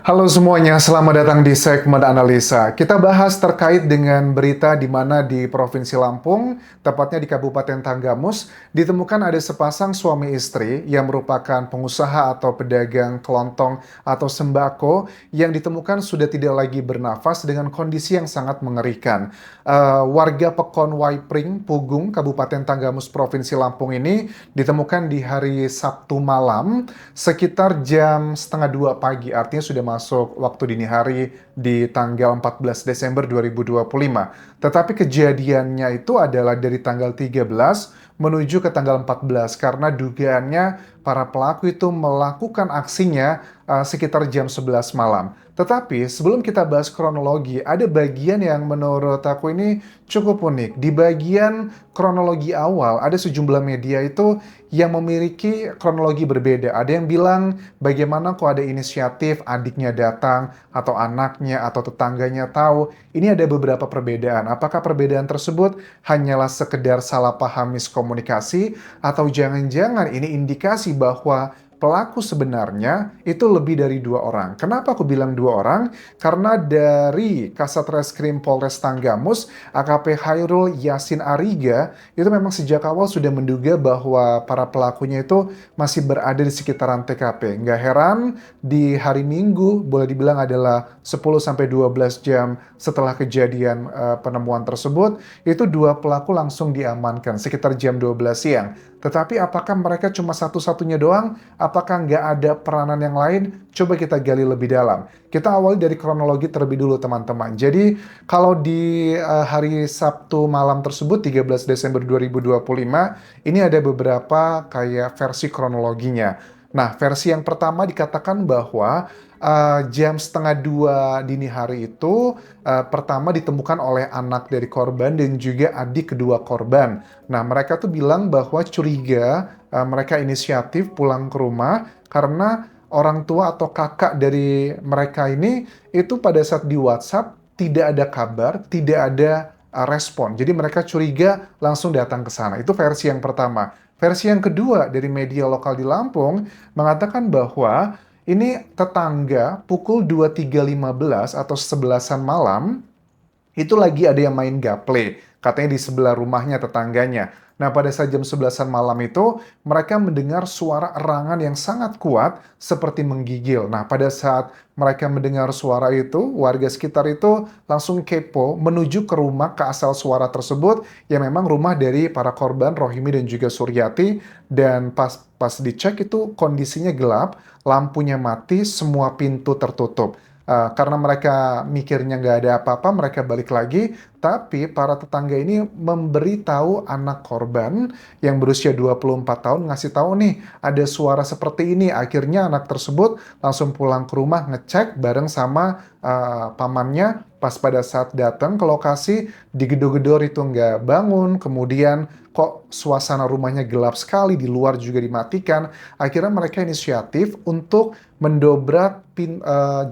Halo semuanya, selamat datang di segmen analisa. Kita bahas terkait dengan berita di mana di Provinsi Lampung, tepatnya di Kabupaten Tanggamus, ditemukan ada sepasang suami istri yang merupakan pengusaha atau pedagang kelontong atau sembako yang ditemukan sudah tidak lagi bernafas dengan kondisi yang sangat mengerikan. Warga Pekon Waipring, Pugung, Kabupaten Tanggamus, Provinsi Lampung ini ditemukan di hari Sabtu malam sekitar jam setengah 2 pagi, artinya sudah masuk waktu dini hari di tanggal 14 Desember 2025. Tetapi kejadiannya itu adalah dari tanggal 13 menuju ke tanggal 14 karena dugaannya para pelaku itu melakukan aksinya sekitar jam 11 malam. Tetapi sebelum kita bahas kronologi, ada bagian yang menurut aku ini cukup unik. Di bagian kronologi awal, ada sejumlah media itu yang memiliki kronologi berbeda. Ada yang bilang bagaimana kok ada inisiatif adiknya datang atau anaknya atau tetangganya tahu. Ini ada beberapa perbedaan. Apakah perbedaan tersebut hanyalah sekedar salah paham miskomunikasi atau jangan-jangan ini indikasi bahwa pelaku sebenarnya itu lebih dari 2 orang. Kenapa aku bilang 2 orang? Karena dari Kasat Reskrim Polres Tanggamus, AKP Hairul Yasin Ariga, itu memang sejak awal sudah menduga bahwa para pelakunya itu masih berada di sekitaran TKP. Nggak heran di hari Minggu, boleh dibilang adalah 10-12 jam setelah kejadian penemuan tersebut, itu 2 pelaku langsung diamankan sekitar jam 12 siang. Tetapi apakah mereka cuma satu-satunya doang? Apakah nggak ada peranan yang lain? Coba kita gali lebih dalam. Kita awali dari kronologi terlebih dulu teman-teman. Jadi kalau di hari Sabtu malam tersebut 13 Desember 2025, ini ada beberapa kayak versi kronologinya. Nah, versi yang pertama dikatakan bahwa jam setengah 2 dini hari itu pertama ditemukan oleh anak dari korban dan juga adik kedua korban. Nah, mereka tuh bilang bahwa curiga mereka inisiatif pulang ke rumah karena orang tua atau kakak dari mereka ini itu pada saat di WhatsApp tidak ada kabar, tidak ada respon. Jadi mereka curiga langsung datang ke sana. Itu versi yang pertama. Versi yang kedua dari media lokal di Lampung mengatakan bahwa ini tetangga pukul 23.15 atau 11-an malam itu lagi ada yang main gaple, katanya di sebelah rumahnya tetangganya. Nah, pada saat jam 11-an malam itu, mereka mendengar suara erangan yang sangat kuat seperti menggigil. Nah, pada saat mereka mendengar suara itu, warga sekitar itu langsung kepo menuju ke rumah ke asal suara tersebut, yang memang rumah dari para korban Rohimi dan juga Suryati. Dan pas dicek itu kondisinya gelap, lampunya mati, semua pintu tertutup. Karena mereka mikirnya nggak ada apa-apa, mereka balik lagi. Tapi para tetangga ini memberitahu anak korban yang berusia 24 tahun ngasih tahu nih ada suara seperti ini. Akhirnya anak tersebut langsung pulang ke rumah ngecek bareng sama pamannya. Pas pada saat datang ke lokasi, digedor-gedor itu nggak bangun. Kemudian kok suasana rumahnya gelap sekali, di luar juga dimatikan. Akhirnya mereka inisiatif untuk mendobrak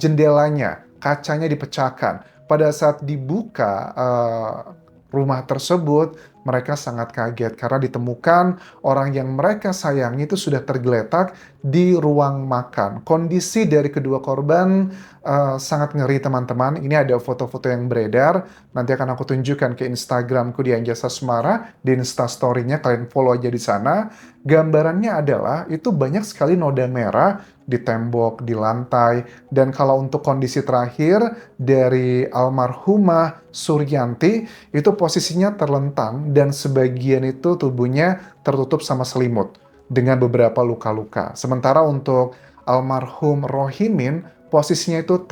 jendelanya, kacanya dipecahkan. Pada saat dibuka rumah tersebut, mereka sangat kaget karena ditemukan orang yang mereka sayangi itu sudah tergeletak di ruang makan. Kondisi dari kedua korban sangat ngeri teman-teman. Ini ada foto-foto yang beredar. Nanti akan aku tunjukkan ke Instagramku di Anjasa Semara, di Instastory-nya, kalian follow aja di sana. Gambarannya adalah itu banyak sekali noda merah di tembok, di lantai, dan kalau untuk kondisi terakhir dari almarhumah Suryanti, itu posisinya terlentang dan sebagian itu tubuhnya tertutup sama selimut dengan beberapa luka-luka. Sementara untuk almarhum Rohimin, posisinya itu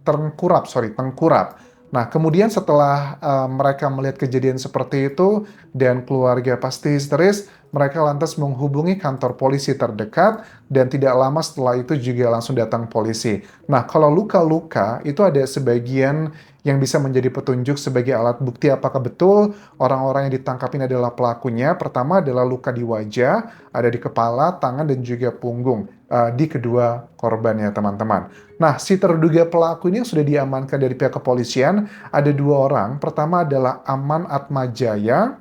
tengkurap. Nah, kemudian setelah mereka melihat kejadian seperti itu dan keluarga pasti histeris, mereka lantas menghubungi kantor polisi terdekat dan tidak lama setelah itu juga langsung datang polisi. Nah, kalau luka-luka itu ada sebagian yang bisa menjadi petunjuk sebagai alat bukti apakah betul orang-orang yang ditangkap ini adalah pelakunya. Pertama adalah luka di wajah, ada di kepala, tangan, dan juga punggung di kedua korbannya, teman-teman. Nah, si terduga pelaku ini yang sudah diamankan dari pihak kepolisian ada 2 orang. Pertama adalah Aman Atmajaya,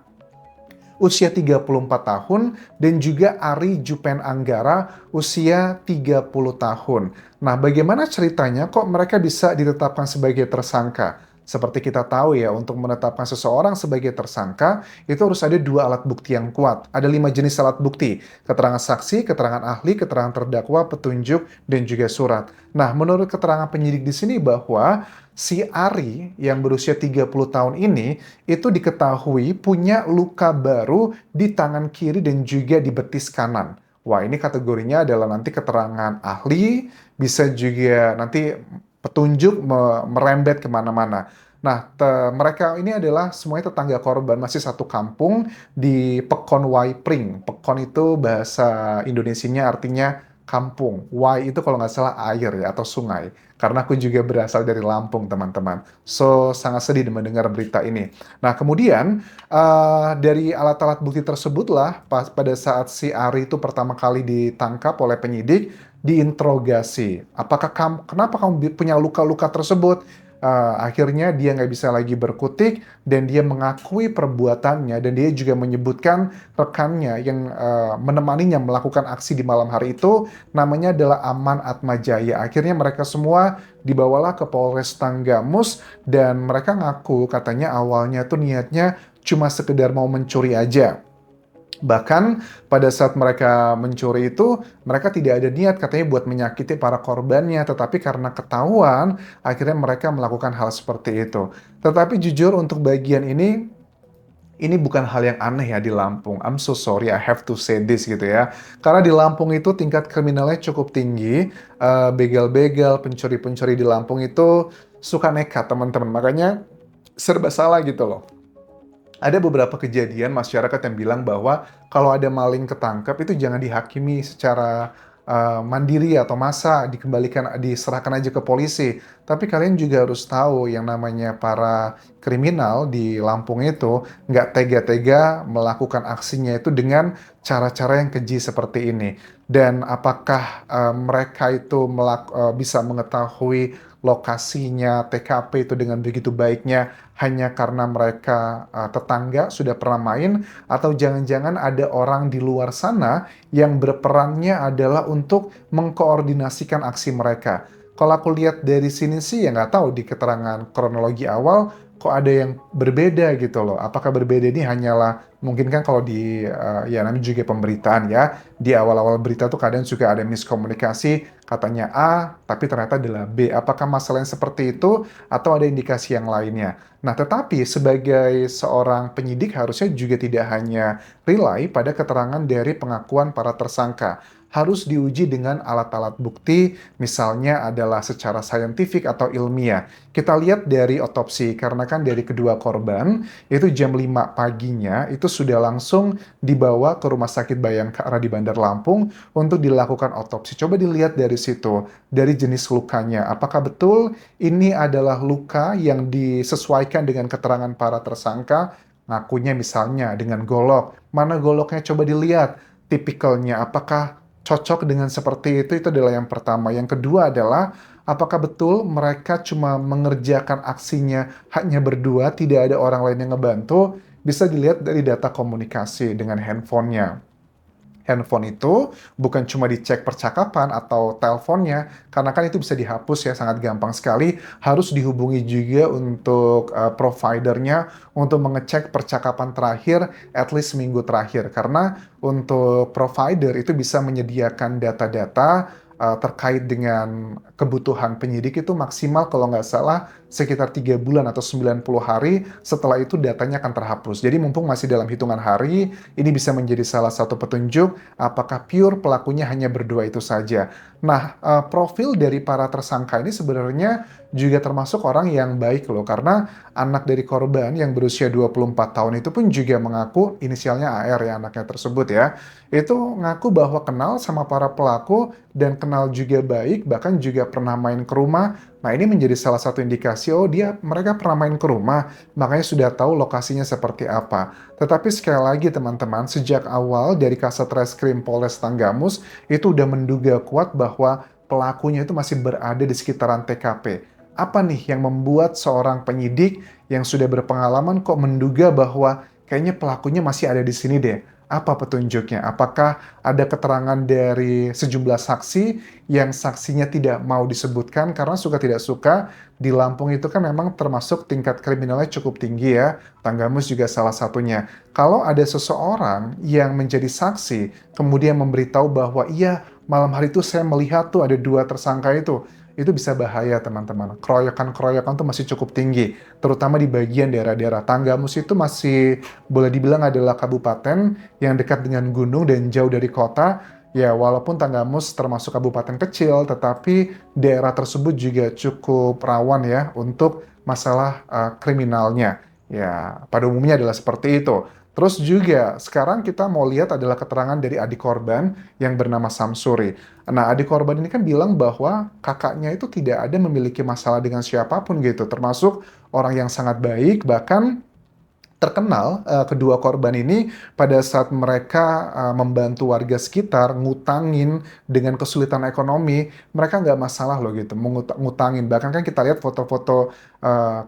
usia 34 tahun, dan juga Ari Jupen Anggara, usia 30 tahun. Nah, bagaimana ceritanya kok mereka bisa ditetapkan sebagai tersangka? Seperti kita tahu ya, untuk menetapkan seseorang sebagai tersangka, itu harus ada dua alat bukti yang kuat. Ada 5 jenis alat bukti: keterangan saksi, keterangan ahli, keterangan terdakwa, petunjuk, dan juga surat. Nah, menurut keterangan penyidik di sini bahwa si Ari yang berusia 30 tahun ini, itu diketahui punya luka baru di tangan kiri dan juga di betis kanan. Wah, ini kategorinya adalah nanti keterangan ahli, bisa juga nanti petunjuk merembet kemana-mana. Nah, mereka ini adalah semuanya tetangga korban, masih satu kampung di Pekon Waipring. Pekon itu bahasa Indonesianya artinya kampung. Wai itu kalau nggak salah air ya, atau sungai. Karena aku juga berasal dari Lampung, teman-teman. So, sangat sedih mendengar berita ini. Nah, kemudian dari alat-alat bukti tersebutlah, pada saat si Ari itu pertama kali ditangkap oleh penyidik, diinterogasi. Kenapa kamu punya luka-luka tersebut? Akhirnya dia nggak bisa lagi berkutik dan dia mengakui perbuatannya, dan dia juga menyebutkan rekannya yang menemaninya melakukan aksi di malam hari itu namanya adalah Aman Atmajaya. Akhirnya mereka semua dibawalah ke Polres Tanggamus dan mereka ngaku katanya awalnya tuh niatnya cuma sekedar mau mencuri aja. Bahkan pada saat mereka mencuri itu, mereka tidak ada niat katanya buat menyakiti para korbannya, tetapi karena ketahuan, akhirnya mereka melakukan hal seperti itu. Tetapi jujur untuk bagian ini bukan hal yang aneh ya di Lampung. I'm so sorry, I have to say this gitu ya. Karena di Lampung itu tingkat kriminalnya cukup tinggi, begal-begal, pencuri-pencuri di Lampung itu suka nekat teman-teman. Makanya serba salah gitu loh. Ada beberapa kejadian masyarakat yang bilang bahwa kalau ada maling ketangkep itu jangan dihakimi secara mandiri atau massa, diserahkan aja ke polisi. Tapi kalian juga harus tahu yang namanya para kriminal di Lampung itu nggak tega-tega melakukan aksinya itu dengan cara-cara yang keji seperti ini. Dan apakah mereka itu bisa mengetahui lokasinya TKP itu dengan begitu baiknya hanya karena mereka tetangga sudah pernah main, atau jangan-jangan ada orang di luar sana yang berperannya adalah untuk mengkoordinasikan aksi mereka. Kalau aku lihat dari sini sih ya nggak tahu di keterangan kronologi awal kok ada yang berbeda gitu loh. Apakah berbeda ini hanyalah mungkin kan kalau di ya namanya juga pemberitaan ya, di awal-awal berita tuh kadang juga ada miskomunikasi, katanya A tapi ternyata adalah B. Apakah masalah yang seperti itu atau ada indikasi yang lainnya? Nah, tetapi sebagai seorang penyidik harusnya juga tidak hanya rely pada keterangan dari pengakuan para tersangka. Harus diuji dengan alat-alat bukti, misalnya adalah secara saintifik atau ilmiah. Kita lihat dari otopsi, karena kan dari kedua korban, itu jam 5 paginya, itu sudah langsung dibawa ke Rumah Sakit Bayangkara di Bandar Lampung untuk dilakukan otopsi. Coba dilihat dari situ, dari jenis lukanya. Apakah betul ini adalah luka yang disesuaikan dengan keterangan para tersangka? Ngakunya misalnya dengan golok. Mana goloknya? Coba dilihat tipikalnya. Apakah cocok dengan seperti itu adalah yang pertama. Yang kedua adalah apakah betul mereka cuma mengerjakan aksinya hanya berdua, tidak ada orang lain yang ngebantu? Bisa dilihat dari data komunikasi dengan handphonenya. Handphone itu bukan cuma dicek percakapan atau teleponnya, karena kan itu bisa dihapus ya, sangat gampang sekali. Harus dihubungi juga untuk providernya untuk mengecek percakapan terakhir, at least seminggu terakhir. Karena untuk provider itu bisa menyediakan data-data terkait dengan kebutuhan penyidik itu maksimal kalau nggak salah sekitar 3 bulan atau 90 hari, setelah itu datanya akan terhapus. Jadi mumpung masih dalam hitungan hari, ini bisa menjadi salah satu petunjuk apakah pure pelakunya hanya berdua itu saja. Nah, profil dari para tersangka ini sebenarnya juga termasuk orang yang baik loh, karena anak dari korban yang berusia 24 tahun itu pun juga mengaku, inisialnya AR ya anaknya tersebut ya, itu ngaku bahwa kenal sama para pelaku dan kenal juga baik, bahkan juga pernah main ke rumah. Nah, ini menjadi salah satu indikasi, oh mereka pernah main ke rumah, makanya sudah tahu lokasinya seperti apa. Tetapi sekali lagi teman-teman, sejak awal dari Kasat Reskrim Polres Tanggamus, itu udah menduga kuat bahwa pelakunya itu masih berada di sekitaran TKP. Apa nih yang membuat seorang penyidik yang sudah berpengalaman kok menduga bahwa kayaknya pelakunya masih ada di sini deh. Apa petunjuknya? Apakah ada keterangan dari sejumlah saksi yang saksinya tidak mau disebutkan karena suka tidak suka di Lampung itu kan memang termasuk tingkat kriminalnya cukup tinggi ya. Tanggamus juga salah satunya. Kalau ada seseorang yang menjadi saksi kemudian memberitahu bahwa iya malam hari itu saya melihat tuh ada dua tersangka itu bisa bahaya teman-teman. Keroyokan-keroyokan tuh masih cukup tinggi, terutama di bagian daerah-daerah Tanggamus itu masih boleh dibilang adalah kabupaten yang dekat dengan gunung dan jauh dari kota. Ya, walaupun Tanggamus termasuk kabupaten kecil, tetapi daerah tersebut juga cukup rawan ya untuk masalah kriminalnya. Ya, pada umumnya adalah seperti itu. Terus juga sekarang kita mau lihat adalah keterangan dari adik korban yang bernama Samsuri. Nah, adik korban ini kan bilang bahwa kakaknya itu tidak ada memiliki masalah dengan siapapun gitu, termasuk orang yang sangat baik, bahkan terkenal kedua korban ini pada saat mereka membantu warga sekitar ngutangin dengan kesulitan ekonomi, mereka nggak masalah loh gitu ngutangin. Bahkan kan kita lihat foto-foto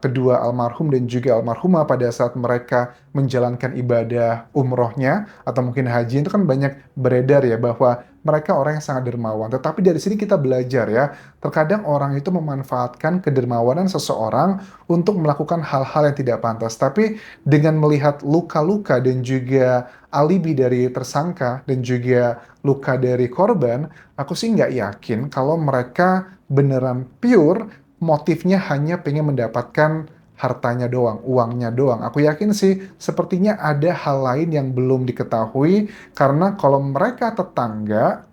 kedua almarhum dan juga almarhumah pada saat mereka menjalankan ibadah umrohnya atau mungkin haji itu kan banyak beredar ya bahwa mereka orang yang sangat dermawan. Tetapi dari sini kita belajar ya, terkadang orang itu memanfaatkan kedermawanan seseorang untuk melakukan hal-hal yang tidak pantas. Tapi dengan melihat luka-luka dan juga alibi dari tersangka dan juga luka dari korban, aku sih nggak yakin kalau mereka beneran pure motifnya hanya pengen mendapatkan hartanya doang, uangnya doang. Aku yakin sih sepertinya ada hal lain yang belum diketahui karena kalau mereka tetangga,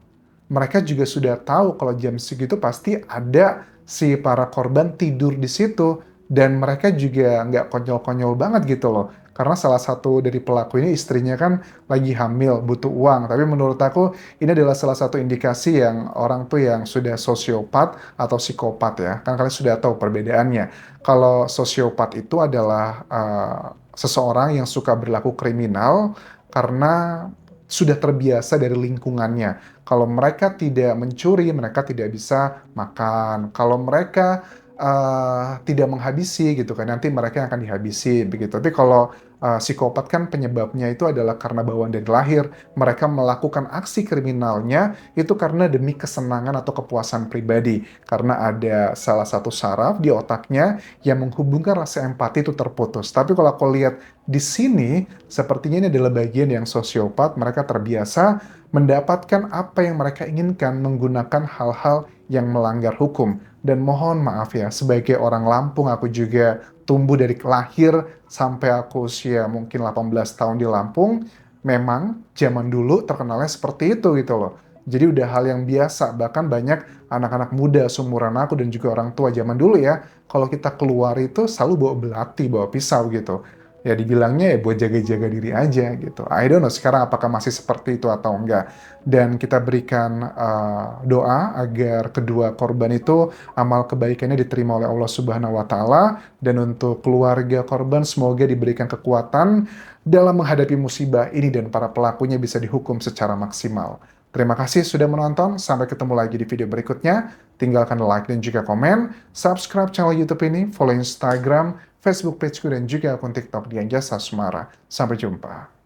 mereka juga sudah tahu kalau jam segitu pasti ada si para korban tidur di situ dan mereka juga nggak konyol-konyol banget gitu loh. Karena salah satu dari pelaku ini istrinya kan lagi hamil, butuh uang. Tapi menurut aku ini adalah salah satu indikasi yang orang tuh yang sudah sosiopat atau psikopat ya. Kan kalian sudah tahu perbedaannya. Kalau sosiopat itu adalah seseorang yang suka berlaku kriminal karena sudah terbiasa dari lingkungannya. Kalau mereka tidak mencuri, mereka tidak bisa makan. Kalau mereka tidak menghabisi gitu kan, nanti mereka yang akan dihabisi begitu. Tapi kalau psikopat kan penyebabnya itu adalah karena bawaan dari lahir. Mereka melakukan aksi kriminalnya itu karena demi kesenangan atau kepuasan pribadi. Karena ada salah satu saraf di otaknya yang menghubungkan rasa empati itu terputus. Tapi kalau aku lihat di sini, sepertinya ini adalah bagian yang sosiopat. Mereka terbiasa mendapatkan apa yang mereka inginkan menggunakan hal-hal yang melanggar hukum. Dan mohon maaf ya, sebagai orang Lampung aku juga tumbuh dari lahir sampai aku usia mungkin 18 tahun di Lampung, memang zaman dulu terkenalnya seperti itu gitu loh. Jadi udah hal yang biasa, bahkan banyak anak-anak muda seumuran aku dan juga orang tua zaman dulu ya, kalau kita keluar itu selalu bawa belati, bawa pisau gitu. Ya dibilangnya ya buat jaga-jaga diri aja gitu. I don't know sekarang apakah masih seperti itu atau enggak. Dan kita berikan doa agar kedua korban itu amal kebaikannya diterima oleh Allah Subhanahu wa taala dan untuk keluarga korban semoga diberikan kekuatan dalam menghadapi musibah ini dan para pelakunya bisa dihukum secara maksimal. Terima kasih sudah menonton, sampai ketemu lagi di video berikutnya. Tinggalkan like dan juga komen, subscribe channel YouTube ini, follow Instagram, Facebook pageku dan juga akun TikTok di Anjasa Sumara. Sampai jumpa.